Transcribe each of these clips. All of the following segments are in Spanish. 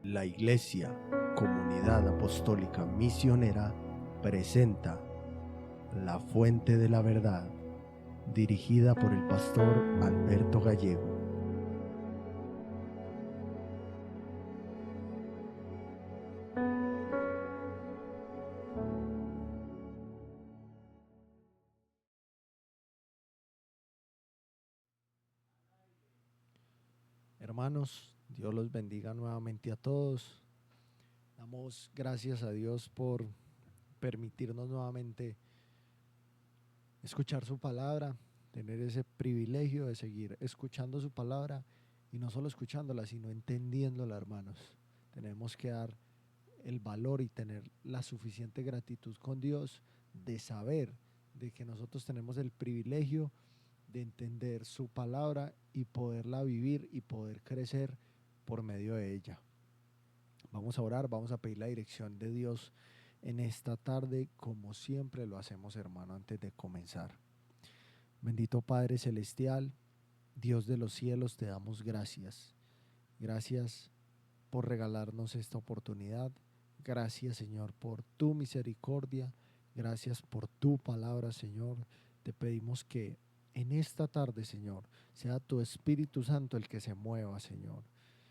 La Iglesia, Comunidad Apostólica Misionera, presenta La Fuente de la Verdad, dirigida por el pastor Alberto Gallego. Hermanos, Dios los bendiga nuevamente a todos. Damos gracias a Dios por permitirnos nuevamente escuchar su palabra, tener ese privilegio de seguir escuchando su palabra y no solo escuchándola, sino entendiéndola, hermanos. Tenemos que dar el valor y tener la suficiente gratitud con Dios de saber de que nosotros tenemos el privilegio de entender su palabra y poderla vivir y poder crecer por medio de ella. Vamos a orar, vamos a pedir la dirección de Dios en esta tarde, como siempre lo hacemos, hermano, antes de comenzar. Bendito Padre Celestial, Dios de los cielos, te damos gracias. Gracias por regalarnos esta oportunidad. Gracias, Señor, por tu misericordia. Gracias por tu palabra, Señor. Te pedimos que en esta tarde, Señor, sea tu Espíritu Santo el que se mueva, Señor.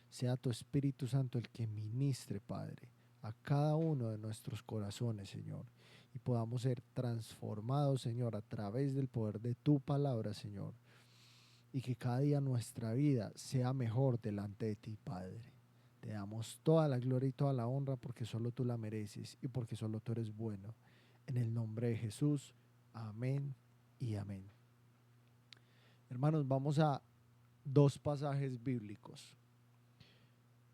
Sea tu Espíritu Santo el que ministre, Padre, a cada uno de nuestros corazones, Señor, y podamos ser transformados, Señor, a través del poder de tu palabra, Señor, y que cada día nuestra vida sea mejor delante de ti, Padre. Te damos toda la gloria y toda la honra porque solo tú la mereces y porque solo tú eres bueno. En el nombre de Jesús, amén y amén. Hermanos, vamos a dos pasajes bíblicos.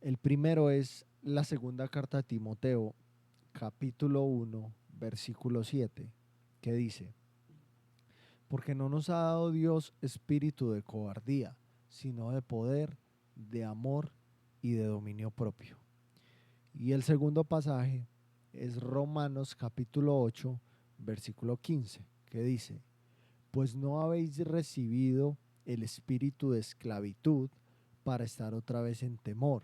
El primero es la segunda carta a Timoteo, capítulo 1, versículo 7, que dice: porque no nos ha dado Dios espíritu de cobardía, sino de poder, de amor y de dominio propio. Y el segundo pasaje es Romanos capítulo 8, versículo 15, que dice: pues no habéis recibido el espíritu de esclavitud para estar otra vez en temor,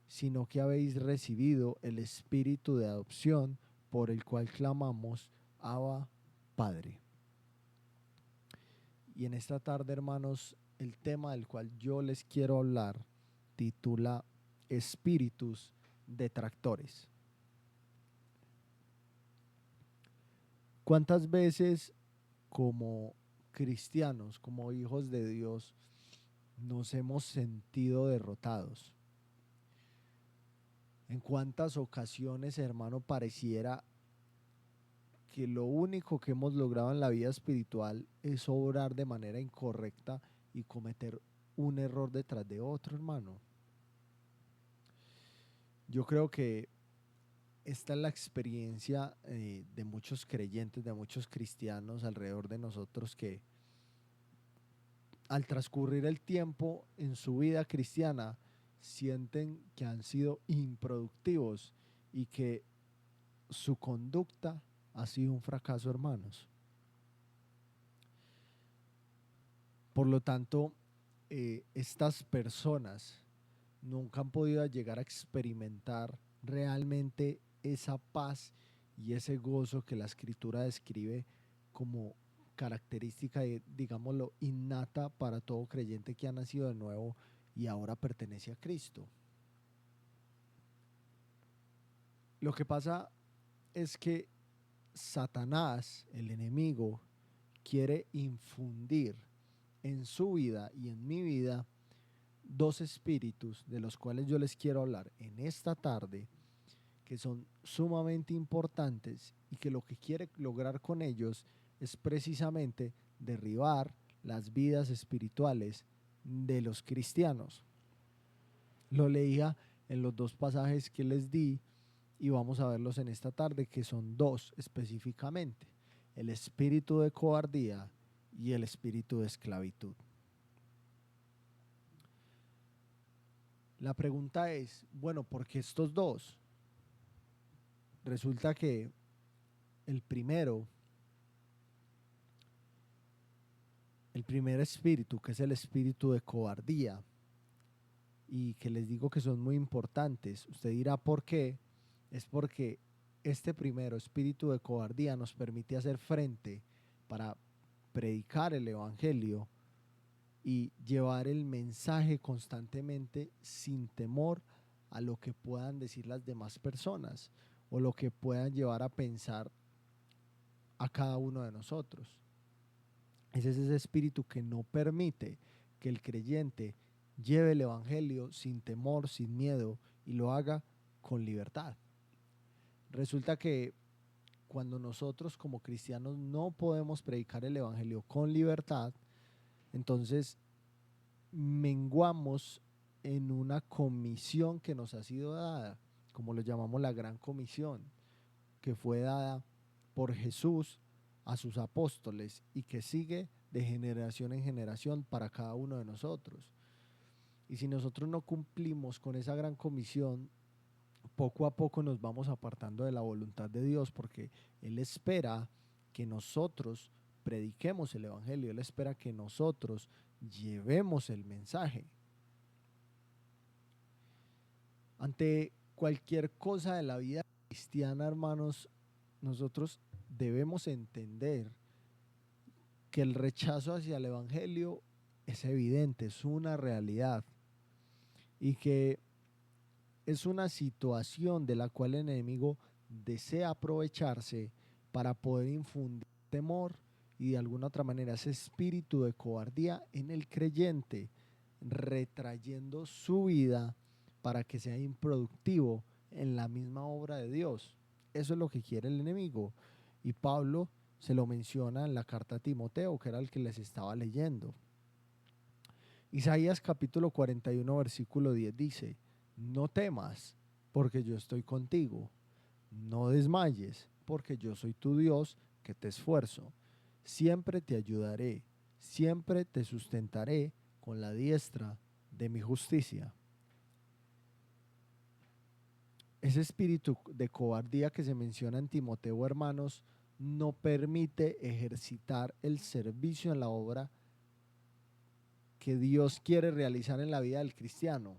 sino que habéis recibido el espíritu de adopción por el cual clamamos, Abba, Padre. Y en esta tarde, hermanos, el tema del cual yo les quiero hablar titula Espíritus detractores. ¿Cuántas veces como cristianos, como hijos de Dios, nos hemos sentido derrotados? ¿En cuántas ocasiones, hermano, pareciera que lo único que hemos logrado en la vida espiritual es obrar de manera incorrecta y cometer un error detrás de otro, hermano? Yo creo que esta es la experiencia de muchos creyentes, de muchos cristianos alrededor de nosotros que al transcurrir el tiempo en su vida cristiana sienten que han sido improductivos y que su conducta ha sido un fracaso, hermanos. Por lo tanto, estas personas nunca han podido llegar a experimentar realmente esa paz y ese gozo que la Escritura describe como característica, digámoslo, innata para todo creyente que ha nacido de nuevo y ahora pertenece a Cristo. Lo que pasa es que Satanás, el enemigo, quiere infundir en su vida y en mi vida dos espíritus de los cuales yo les quiero hablar en esta tarde, que son sumamente importantes y que lo que quiere lograr con ellos es precisamente derribar las vidas espirituales de los cristianos. Lo leía en los dos pasajes que les di y vamos a verlos en esta tarde, que son dos específicamente: el espíritu de cobardía y el espíritu de esclavitud. La pregunta es, bueno, ¿por qué estos dos? Resulta que el primer espíritu, que es el espíritu de cobardía, y que les digo que son muy importantes. Usted dirá por qué. Es porque este primero, espíritu de cobardía, nos permite hacer frente para predicar el evangelio y llevar el mensaje constantemente sin temor a lo que puedan decir las demás personas o lo que puedan llevar a pensar a cada uno de nosotros. Ese es ese espíritu que no permite que el creyente lleve el evangelio sin temor, sin miedo, y lo haga con libertad. Resulta que cuando nosotros como cristianos no podemos predicar el evangelio con libertad, entonces menguamos en una comisión que nos ha sido dada, como lo llamamos la gran comisión, que fue dada por Jesús a sus apóstoles y que sigue de generación en generación para cada uno de nosotros. Y si nosotros no cumplimos con esa gran comisión, poco a poco nos vamos apartando de la voluntad de Dios, porque Él espera que nosotros prediquemos el evangelio, Él espera que nosotros llevemos el mensaje. Ante cualquier cosa de la vida cristiana, hermanos, nosotros debemos entender que el rechazo hacia el evangelio es evidente, es una realidad, y que es una situación de la cual el enemigo desea aprovecharse para poder infundir temor y de alguna otra manera ese espíritu de cobardía en el creyente, retrayendo su vida para que sea improductivo en la misma obra de Dios. Eso es lo que quiere el enemigo. Y Pablo se lo menciona en la carta a Timoteo, que era el que les estaba leyendo. Isaías capítulo 41, versículo 10 dice: no temas, porque yo estoy contigo. No desmayes, porque yo soy tu Dios, que te esfuerzo. Siempre te ayudaré, siempre te sustentaré con la diestra de mi justicia. Ese espíritu de cobardía que se menciona en Timoteo, hermanos, no permite ejercitar el servicio en la obra que Dios quiere realizar en la vida del cristiano.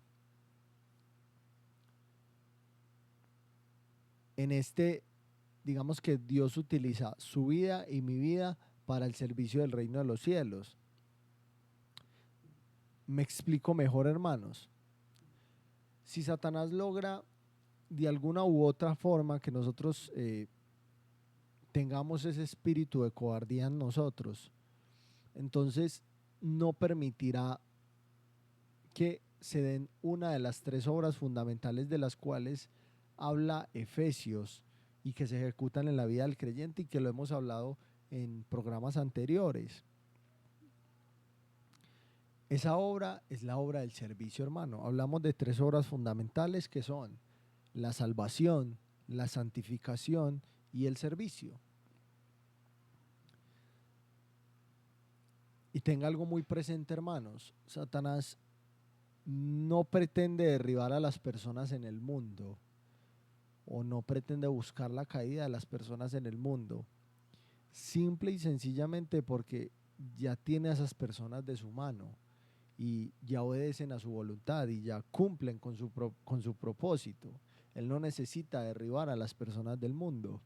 En este, digamos que Dios utiliza su vida y mi vida para el servicio del reino de los cielos. Me explico mejor, hermanos. Si Satanás logra de alguna u otra forma que nosotros tengamos ese espíritu de cobardía en nosotros, entonces no permitirá que se den una de las tres obras fundamentales de las cuales habla Efesios y que se ejecutan en la vida del creyente y que lo hemos hablado en programas anteriores. Esa obra es la obra del servicio, hermano. Hablamos de tres obras fundamentales que son la salvación, la santificación y el servicio. Y tenga algo muy presente, hermanos. Satanás no pretende derribar a las personas en el mundo, o no pretende buscar la caída de las personas en el mundo, simple y sencillamente porque ya tiene a esas personas de su mano y ya obedecen a su voluntad y ya cumplen con su propósito. Él no necesita derribar a las personas del mundo.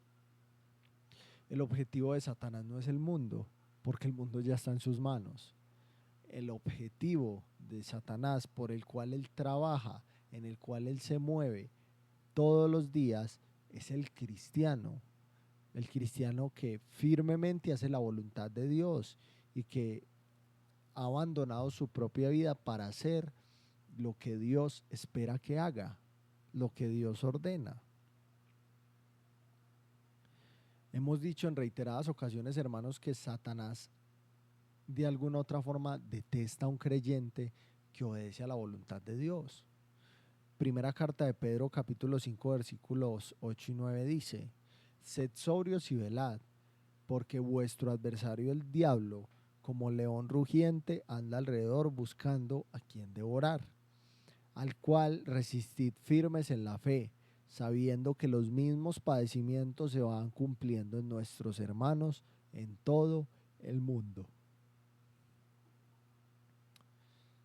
El objetivo de Satanás no es el mundo, porque el mundo ya está en sus manos. El objetivo de Satanás, por el cual él trabaja, en el cual él se mueve todos los días, es el cristiano. El cristiano que firmemente hace la voluntad de Dios y que ha abandonado su propia vida para hacer lo que Dios espera que haga, lo que Dios ordena. Hemos dicho en reiteradas ocasiones, hermanos, que Satanás de alguna otra forma detesta a un creyente que obedece a la voluntad de Dios. Primera carta de Pedro capítulo 5 versículos 8 y 9 dice: sed sobrios y velad, porque vuestro adversario el diablo, como león rugiente, anda alrededor buscando a quien devorar, al cual resistid firmes en la fe, sabiendo que los mismos padecimientos se van cumpliendo en nuestros hermanos en todo el mundo.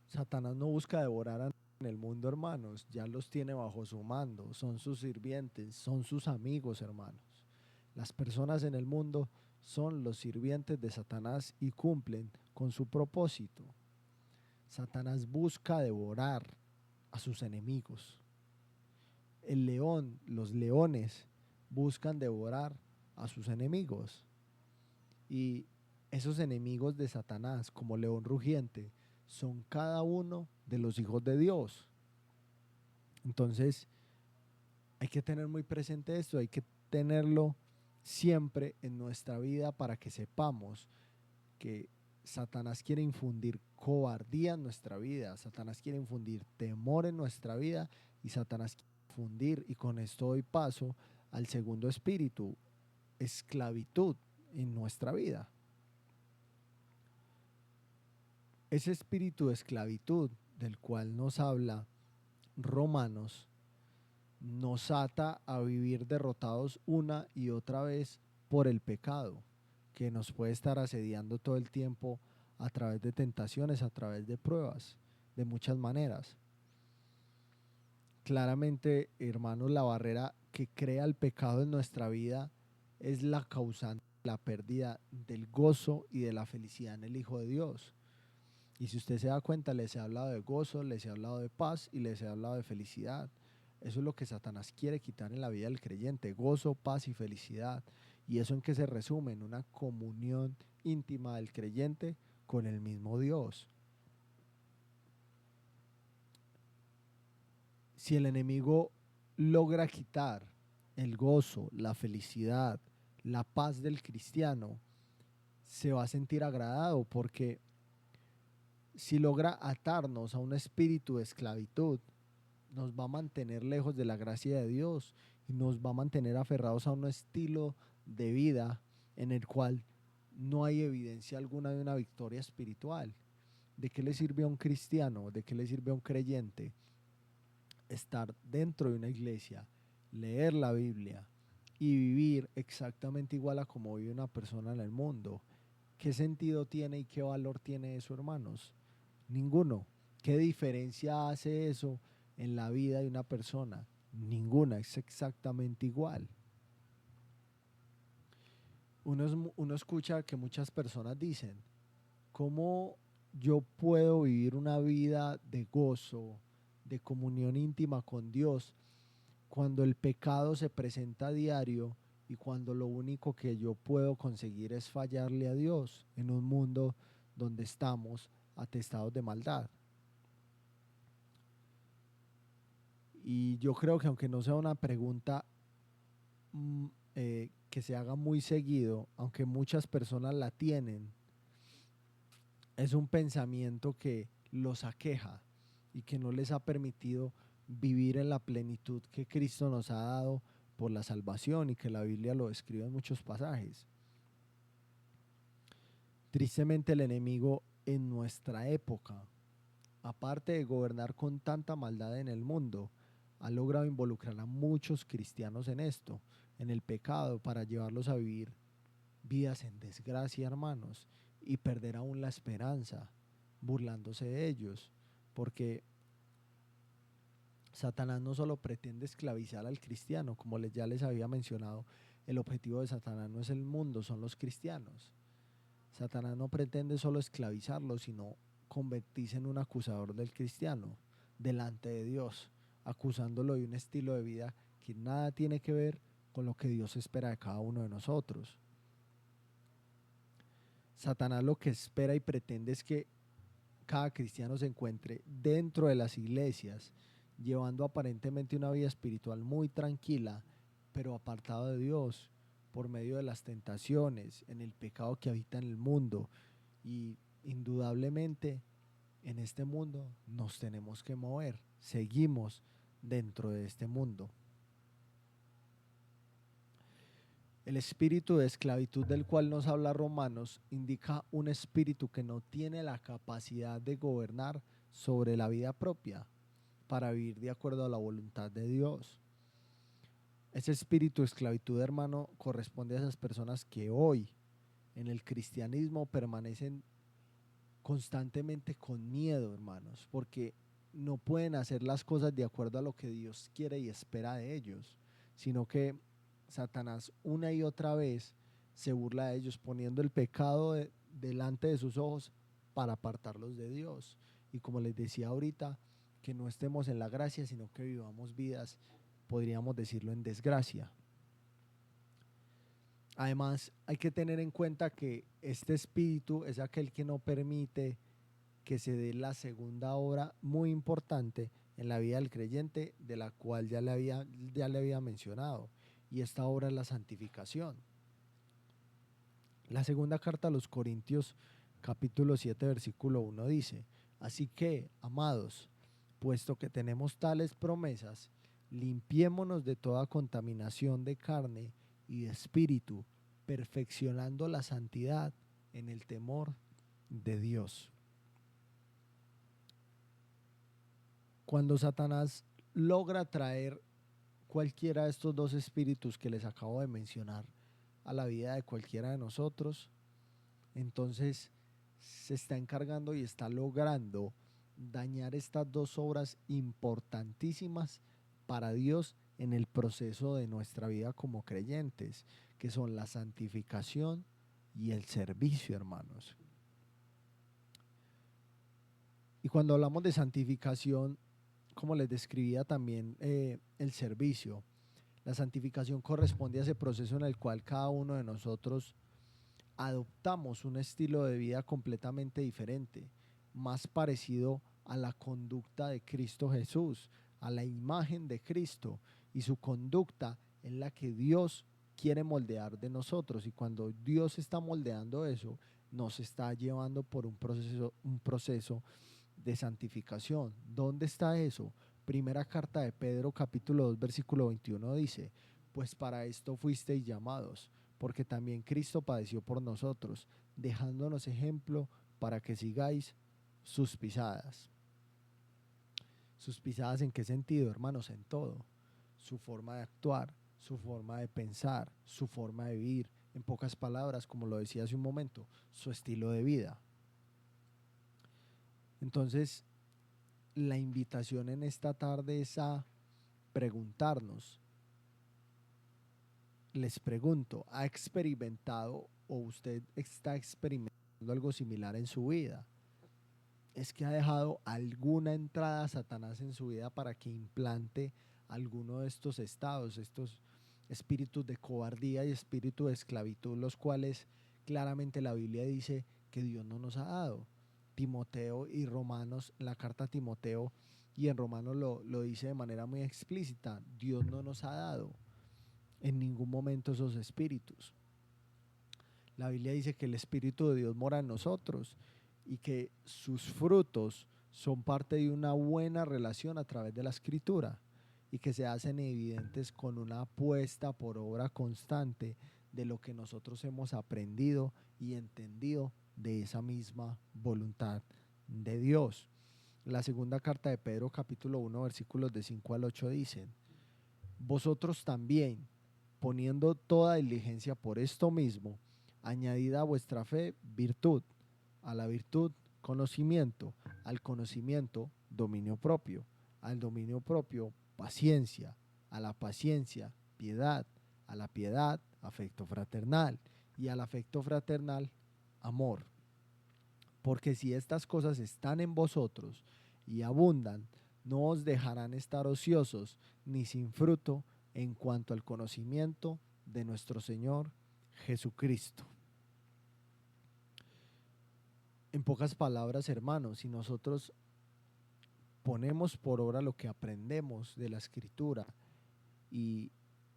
Satanás no busca devorar a nadie, en el mundo, hermanos, ya los tiene bajo su mando, son sus sirvientes, son sus amigos, hermanos. Las personas en el mundo son los sirvientes de Satanás y cumplen con su propósito. Satanás busca devorar a sus enemigos. El león, los leones buscan devorar a sus enemigos. Y esos enemigos de Satanás, como león rugiente, son cada uno de los hijos de Dios. Entonces, hay que tener muy presente esto, hay que tenerlo siempre en nuestra vida para que sepamos que Satanás quiere infundir cobardía en nuestra vida, Satanás quiere infundir temor en nuestra vida y Satanás quiere infundir, y con esto doy paso al segundo espíritu, esclavitud en nuestra vida. Ese espíritu de esclavitud del cual nos habla Romanos nos ata a vivir derrotados una y otra vez por el pecado, que nos puede estar asediando todo el tiempo a través de tentaciones, a través de pruebas, de muchas maneras. Claramente, hermanos, la barrera que crea el pecado en nuestra vida es la causante de la pérdida del gozo y de la felicidad en el Hijo de Dios. Y si usted se da cuenta, les he hablado de gozo, les he hablado de paz y les he hablado de felicidad. Eso es lo que Satanás quiere quitar en la vida del creyente: gozo, paz y felicidad. ¿Y eso en qué se resume? En una comunión íntima del creyente con el mismo Dios. Si el enemigo logra quitar el gozo, la felicidad, la paz del cristiano, se va a sentir agradado, porque si logra atarnos a un espíritu de esclavitud, nos va a mantener lejos de la gracia de Dios y nos va a mantener aferrados a un estilo de vida en el cual no hay evidencia alguna de una victoria espiritual. ¿De qué le sirve a un cristiano? ¿De qué le sirve a un creyente estar dentro de una iglesia, leer la Biblia y vivir exactamente igual a como vive una persona en el mundo? ¿Qué sentido tiene y qué valor tiene eso, hermanos? Ninguno. ¿Qué diferencia hace eso en la vida de una persona? Ninguna, es exactamente igual. Uno escucha que muchas personas dicen: ¿cómo yo puedo vivir una vida de gozo, de comunión íntima con Dios, cuando el pecado se presenta a diario y cuando lo único que yo puedo conseguir es fallarle a Dios en un mundo donde estamos atestados de maldad? Y yo creo que, aunque no sea una pregunta que se haga muy seguido, aunque muchas personas la tienen, es un pensamiento que los aqueja y que no les ha permitido vivir en la plenitud que Cristo nos ha dado por la salvación, y que la Biblia lo describe en muchos pasajes. Tristemente, el enemigo en nuestra época, aparte de gobernar con tanta maldad en el mundo, ha logrado involucrar a muchos cristianos en esto, en el pecado, para llevarlos a vivir vidas en desgracia, hermanos, y perder aún la esperanza, burlándose de ellos, porque Satanás no solo pretende esclavizar al cristiano, como ya les había mencionado, el objetivo de Satanás no es el mundo, son los cristianos. Satanás no pretende solo esclavizarlo, sino convertirse en un acusador del cristiano delante de Dios, acusándolo de un estilo de vida que nada tiene que ver con lo que Dios espera de cada uno de nosotros. Satanás lo que espera y pretende es que cada cristiano se encuentre dentro de las iglesias, llevando aparentemente una vida espiritual muy tranquila, pero apartado de Dios, por medio de las tentaciones, en el pecado que habita en el mundo. Y indudablemente en este mundo nos tenemos que mover, seguimos dentro de este mundo. El espíritu de esclavitud del cual nos habla Romanos indica un espíritu que no tiene la capacidad de gobernar sobre la vida propia para vivir de acuerdo a la voluntad de Dios. Ese espíritu de esclavitud, hermano, corresponde a esas personas que hoy en el cristianismo permanecen constantemente con miedo, hermanos, porque no pueden hacer las cosas de acuerdo a lo que Dios quiere y espera de ellos, sino que Satanás una y otra vez se burla de ellos poniendo el pecado delante de sus ojos para apartarlos de Dios. Y como les decía ahorita, que no estemos en la gracia, sino que vivamos vidas, podríamos decirlo, en desgracia. Además, hay que tener en cuenta que este espíritu es aquel que no permite que se dé la segunda obra muy importante en la vida del creyente, de la cual ya le había mencionado, y esta obra es la santificación. La segunda carta a los Corintios, capítulo 7, versículo 1 dice: así que, amados, puesto que tenemos tales promesas, limpiémonos de toda contaminación de carne y de espíritu, perfeccionando la santidad en el temor de Dios. Cuando Satanás logra traer cualquiera de estos dos espíritus que les acabo de mencionar a la vida de cualquiera de nosotros, entonces se está encargando y está logrando dañar estas dos obras importantísimas para Dios en el proceso de nuestra vida como creyentes, que son la santificación y el servicio, hermanos. Y cuando hablamos de santificación, como les describía también el servicio, la santificación corresponde a ese proceso en el cual cada uno de nosotros adoptamos un estilo de vida completamente diferente, más parecido a la conducta de Cristo Jesús, a la imagen de Cristo, y su conducta en la que Dios quiere moldear de nosotros. Y cuando Dios está moldeando eso, nos está llevando por un proceso de santificación. ¿Dónde está eso? Primera carta de Pedro, capítulo 2, versículo 21 dice: pues para esto fuisteis llamados, porque también Cristo padeció por nosotros, dejándonos ejemplo para que sigáis sus pisadas. ¿Sus pisadas en qué sentido, hermanos? En todo. Su forma de actuar, su forma de pensar, su forma de vivir. En pocas palabras, como lo decía hace un momento, su estilo de vida. Entonces, la invitación en esta tarde es a preguntarnos. Les pregunto, ¿ha experimentado o usted está experimentando algo similar en su vida? ¿Es que ha dejado alguna entrada a Satanás en su vida para que implante alguno de estos estados, estos espíritus de cobardía y espíritu de esclavitud, los cuales claramente la Biblia dice que Dios no nos ha dado? Timoteo y Romanos, la carta a Timoteo y en Romanos lo dice de manera muy explícita: Dios no nos ha dado en ningún momento esos espíritus. La Biblia dice que el Espíritu de Dios mora en nosotros y que sus frutos son parte de una buena relación a través de la Escritura y que se hacen evidentes con una apuesta por obra constante de lo que nosotros hemos aprendido y entendido de esa misma voluntad de Dios. La segunda carta de Pedro, capítulo 1, versículos de 5 al 8 dicen: vosotros también, poniendo toda diligencia por esto mismo, añadid a vuestra fe virtud, a la virtud conocimiento, al conocimiento dominio propio, al dominio propio paciencia, a la paciencia piedad, a la piedad afecto fraternal y al afecto fraternal amor. Porque si estas cosas están en vosotros y abundan, no os dejarán estar ociosos ni sin fruto en cuanto al conocimiento de nuestro Señor Jesucristo. En pocas palabras, hermanos, si nosotros ponemos por obra lo que aprendemos de la Escritura y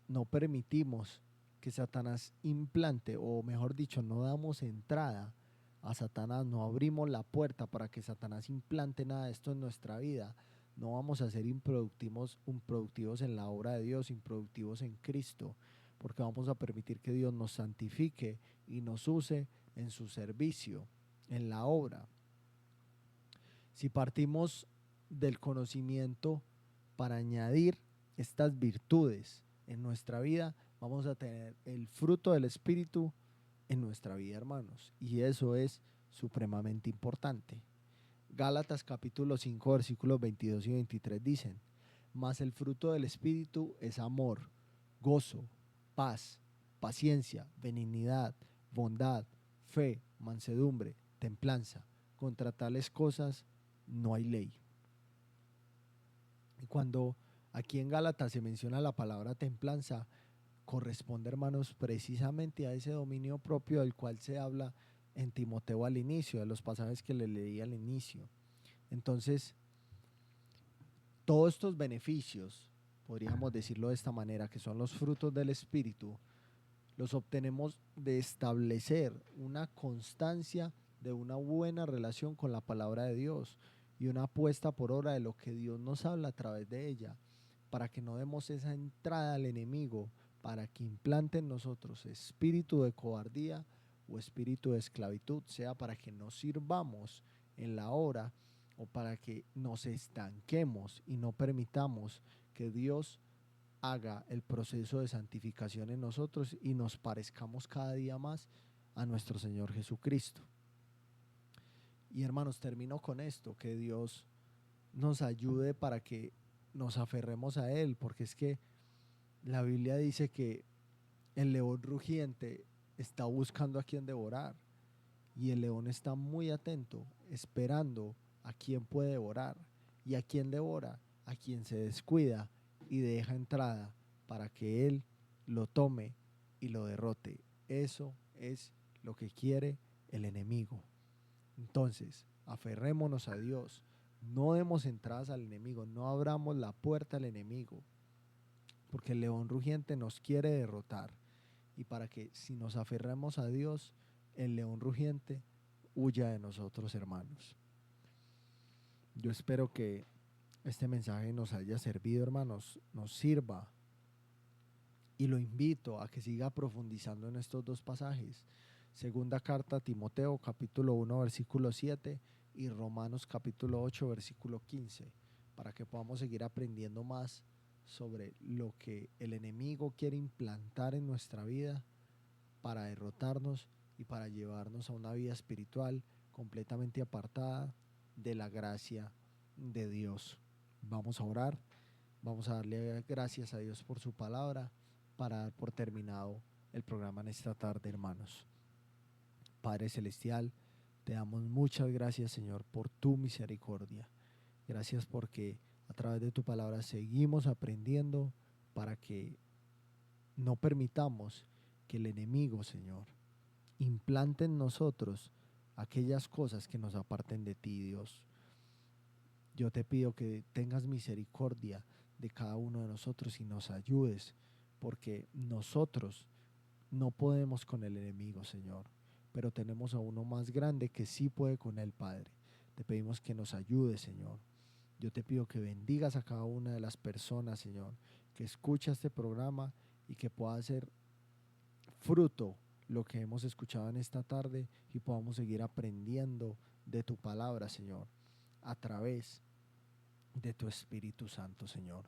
no permitimos que Satanás implante, o mejor dicho, no damos entrada a Satanás, no abrimos la puerta para que Satanás implante nada de esto en nuestra vida, no vamos a ser improductivos en la obra de Dios, improductivos en Cristo, porque vamos a permitir que Dios nos santifique y nos use en su servicio, en la obra. Si partimos del conocimiento para añadir estas virtudes en nuestra vida, vamos a tener el fruto del Espíritu en nuestra vida, hermanos, y eso es supremamente importante. Gálatas capítulo 5 versículos 22 y 23 dicen: mas el fruto del Espíritu es amor, gozo, paz, paciencia, benignidad, bondad, fe, mansedumbre, templanza. Contra tales cosas no hay ley. Y cuando aquí en Gálatas se menciona la palabra templanza, corresponde, hermanos, precisamente a ese dominio propio del cual se habla en Timoteo al inicio, de los pasajes que le leí al inicio. Entonces, todos estos beneficios, podríamos decirlo de esta manera, que son los frutos del Espíritu, los obtenemos de establecer una constancia de una buena relación con la palabra de Dios y una apuesta por obra de lo que Dios nos habla a través de ella, para que no demos esa entrada al enemigo, para que implante en nosotros espíritu de cobardía o espíritu de esclavitud, sea para que nos sirvamos en la hora o para que nos estanquemos y no permitamos que Dios haga el proceso de santificación en nosotros y nos parezcamos cada día más a nuestro Señor Jesucristo. Y hermanos, termino con esto, que Dios nos ayude para que nos aferremos a Él, porque es que la Biblia dice que el león rugiente está buscando a quien devorar y el león está muy atento, esperando a quien puede devorar. ¿Y a quien devora? A quien se descuida y deja entrada para que él lo tome y lo derrote. Eso es lo que quiere el enemigo. Entonces, aferrémonos a Dios, no demos entradas al enemigo, no abramos la puerta al enemigo, porque el león rugiente nos quiere derrotar. Y para que si nos aferramos a Dios, el león rugiente huya de nosotros, hermanos. Yo espero que este mensaje nos haya servido, hermanos, nos sirva. Y lo invito a que siga profundizando en estos dos pasajes. Segunda carta a Timoteo, capítulo 1, versículo 7 y Romanos, capítulo 8, versículo 15, para que podamos seguir aprendiendo más sobre lo que el enemigo quiere implantar en nuestra vida para derrotarnos y para llevarnos a una vida espiritual completamente apartada de la gracia de Dios. Vamos a orar, vamos a darle gracias a Dios por su palabra para dar por terminado el programa en esta tarde, hermanos. Padre Celestial, te damos muchas gracias, Señor, por tu misericordia. Gracias porque a través de tu palabra seguimos aprendiendo para que no permitamos que el enemigo, Señor, implante en nosotros aquellas cosas que nos aparten de ti, Dios. Yo te pido que tengas misericordia de cada uno de nosotros y nos ayudes, porque nosotros no podemos con el enemigo, Señor, pero tenemos a uno más grande que sí puede con él, Padre. Te pedimos que nos ayudes, Señor. Yo te pido que bendigas a cada una de las personas, Señor, que escucha este programa y que pueda ser fruto lo que hemos escuchado en esta tarde y podamos seguir aprendiendo de tu palabra, Señor, a través de tu Espíritu Santo, Señor.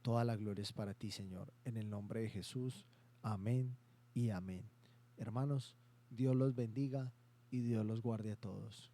Toda la gloria es para ti, Señor. En el nombre de Jesús. Amén y amén. Hermanos, Dios los bendiga y Dios los guarde a todos.